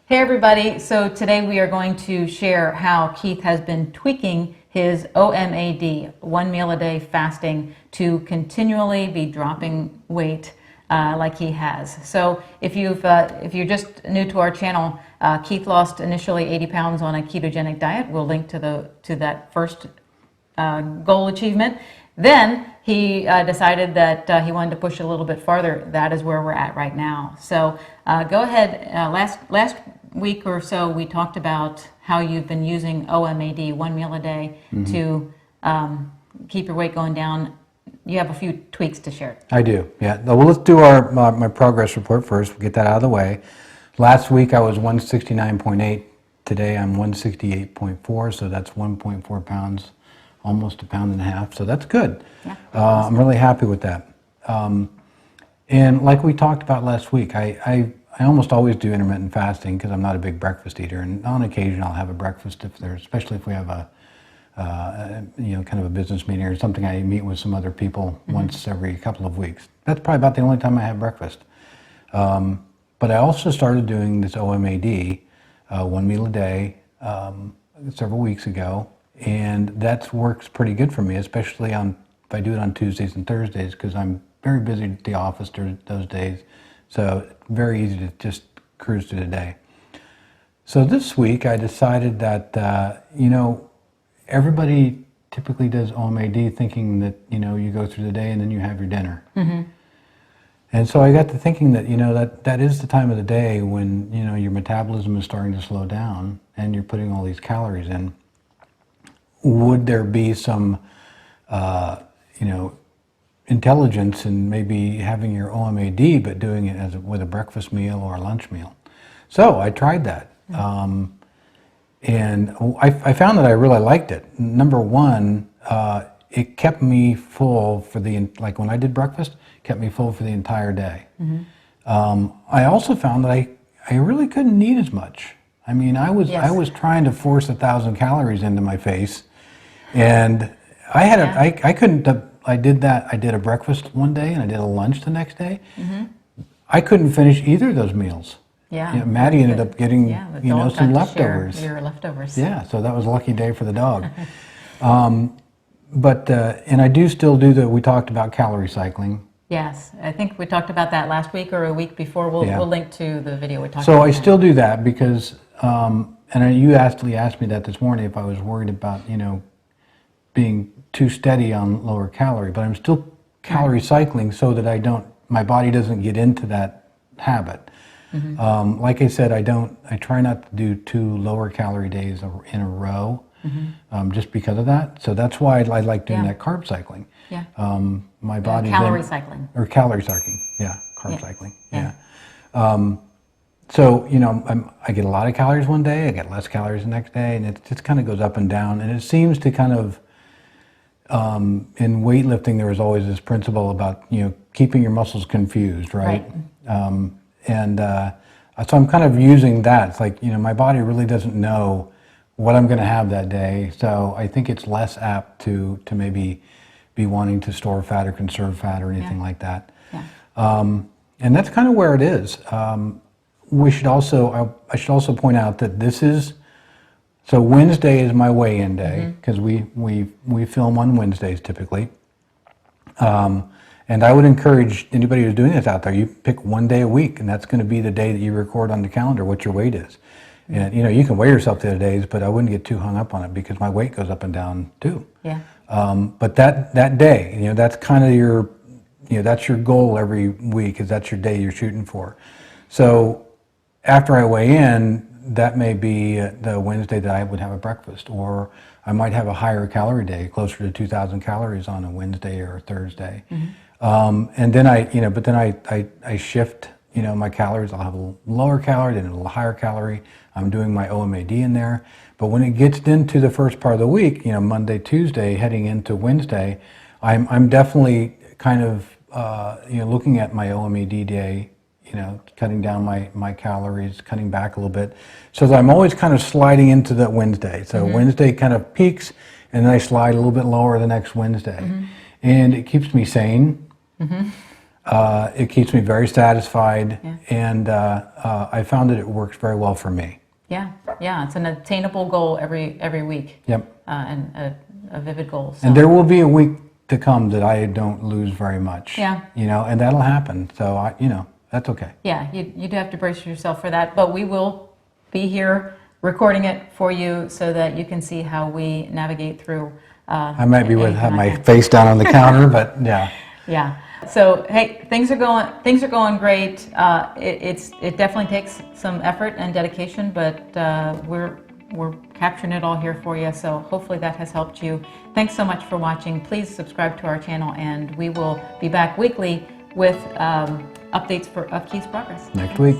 Hey everybody, so today we are going to share how Keith has been tweaking his OMAD, 1 meal a day fasting, to continually be dropping weight like he has. So if you're just new to our channel, Keith lost initially 80 pounds on a ketogenic diet. We'll link to that first goal achievement. Then he decided that he wanted to push a little bit farther. That is where we're at right now. So go ahead. Last week or so, we talked about how you've been using OMAD, 1 meal a day, to keep your weight going down. You have a few tweaks to share. I do, yeah. Well, let's do my progress report first. We'll get that out of the way. Last week I was 169.8. Today I'm 168.4, so that's 1.4 pounds, almost a pound and a half. So that's good. Yeah, I'm really happy with that. And like we talked about last week, I almost always do intermittent fasting because I'm not a big breakfast eater, and on occasion I'll have a breakfast especially if we have a kind of a business meeting or something. I meet with some other people once every couple of weeks. That's probably about the only time I have breakfast. But I also started doing this OMAD, 1 meal a day, several weeks ago, and that works pretty good for me, especially if I do it on Tuesdays and Thursdays, because I'm very busy at the office those days. So very easy to just cruise through the day. So this week I decided that, everybody typically does OMAD thinking that, you go through the day and then you have your dinner. And so I got to thinking that, that is the time of the day when, your metabolism is starting to slow down and you're putting all these calories in. Would there be some, intelligence in maybe having your OMAD, but doing it with a breakfast meal or a lunch meal? So I tried that. And I found that I really liked it. Number one, it kept me full for like when I did breakfast, kept me full for the entire day. I also found that I really couldn't eat as much. I mean, I was trying to force 1,000 calories into my face, and I couldn't. I did that. I did a breakfast one day and I did a lunch the next day. I couldn't finish either of those meals. Yeah, Maddie ended up getting some leftovers. Your leftovers. Yeah, so that was a lucky day for the dog. And I do still do we talked about calorie cycling. Yes, I think we talked about that last week or a week before. We'll link to the video we talked about. So I still do that because, and you actually asked me that this morning if I was worried about, being too steady on lower calorie, but I'm still calorie cycling so that my body doesn't get into that habit. Like I said, I try not to do 2 lower calorie days in a row, just because of that. So that's why I like doing that carb cycling. Yeah. My body calorie cycling. Or calorie cycling. Yeah. Carb cycling. Yeah. So, I get a lot of calories one day, I get less calories the next day, and it just kind of goes up and down. And it seems to kind of, in weightlifting, there was always this principle about, keeping your muscles confused, right? So I'm kind of using that. It's like, my body really doesn't know what I'm going to have that day. So I think it's less apt to maybe be wanting to store fat or conserve fat or anything like that. And that's kind of where it is. I should also point out that so Wednesday is my weigh-in day, because we film on Wednesdays typically. And I would encourage anybody who's doing this out there, you pick one day a week, and that's going to be the day that you record on the calendar what your weight is. And you can weigh yourself the other days, but I wouldn't get too hung up on it because my weight goes up and down too. Yeah. But that day, that's kind of your, that's your goal every week, is that's your day you're shooting for. So after I weigh in, that may be the Wednesday that I would have a breakfast, or I might have a higher calorie day, closer to 2,000 calories on a Wednesday or a Thursday. And then I shift, my calories. I'll have a lower calorie, then a little higher calorie. I'm doing my OMAD in there. But when it gets into the first part of the week, Monday, Tuesday, heading into Wednesday, I'm definitely kind of, looking at my OMAD day, cutting down my calories, cutting back a little bit. So that I'm always kind of sliding into that Wednesday. So Wednesday kind of peaks, and then I slide a little bit lower the next Wednesday. And it keeps me sane. It keeps me very satisfied, Yeah. and I found that it works very well for me. Yeah, yeah, it's an attainable goal every week. Yep. And a vivid goal. So. And there will be a week to come that I don't lose very much. Yeah. You know, and that'll happen. So that's okay. Yeah, you do have to brace yourself for that, but we will be here recording it for you so that you can see how we navigate through. I might be have my face down on the counter, but yeah. Yeah. So hey, things are going great. It definitely takes some effort and dedication, but we're capturing it all here for you. So hopefully that has helped you. Thanks so much for watching. Please subscribe to our channel, and we will be back weekly with updates of Keith's progress. Next week.